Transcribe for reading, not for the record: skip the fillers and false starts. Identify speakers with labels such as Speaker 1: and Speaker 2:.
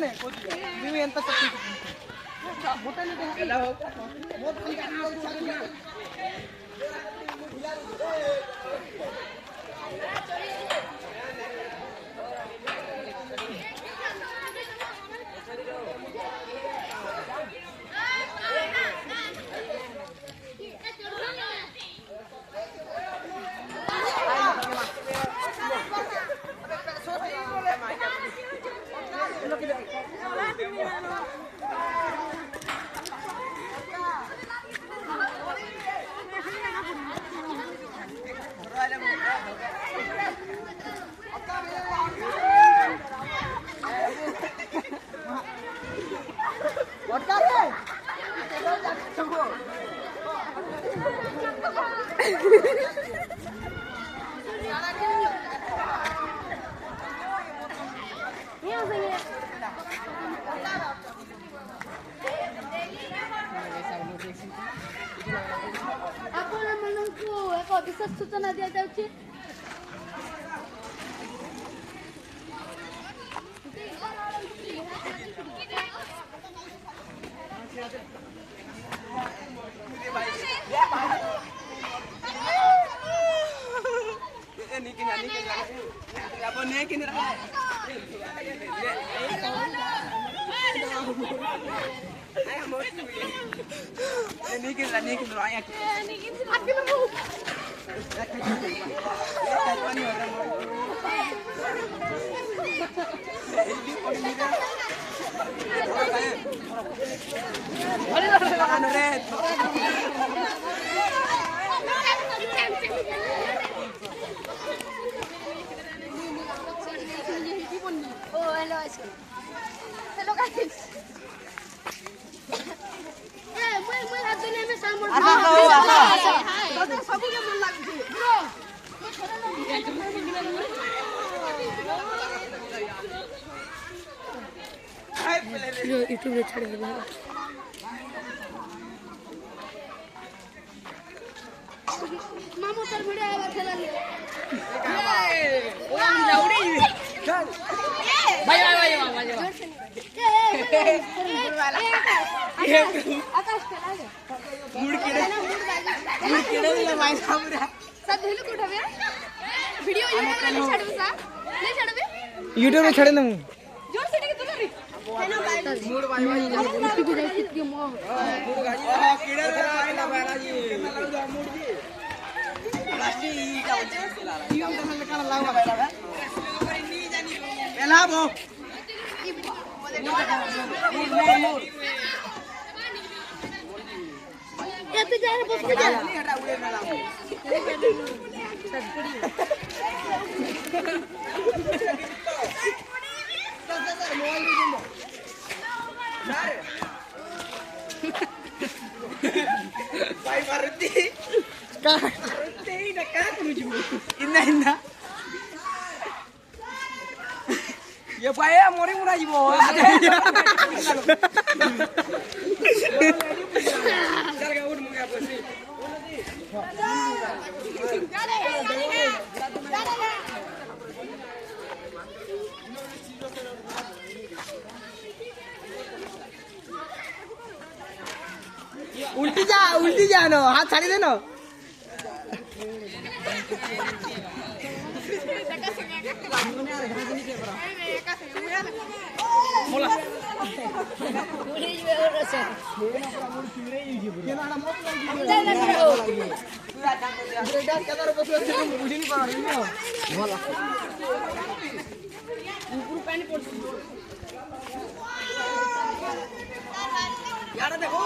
Speaker 1: ने ನೀವು ಎಂತ ಹೋಟೆಲ್ ಇದೆ ಎಲ್ಲ
Speaker 2: ଆପଣମାନଙ୍କୁ ଏକ ବିଶେଷ ସୂଚନା ଦିଆଯାଉଛି। Hello guys. मैं हाथ धोने में शामिल हूं। दादा सभी के मन लग गई ब्रो। जो यूट्यूब पे छाड़ दे मामू तर वीडियो आवा खेला ले ओ लाउडी चल भाई आकाश खेला ले मुड़ केडे दिला भाई सामने सब ढेलू कुठवे वीडियो यूट्यूब पे छाड़ू सा ले छाड़बे यूट्यूब पे छाड़े ना जोर से के तुला रे मूड भाई यूट्यूब पे जाई के मो मूड गाड़ी केडे आइला बालाजी मूड जी प्लास्टिक का चला रहा ये तो मैं काला लावा बाला नी जानी एला मो क्या तू जा रहा बस के जा हटा उड़े ना लाओ भाई मारुति का मारुति ना का कुछ इन्ना ये भाई मोरी मुरा जीवो चल के उठ मुंगा पसी उल्टी जा नो हाथ छाड़ी दे नो मोला देखो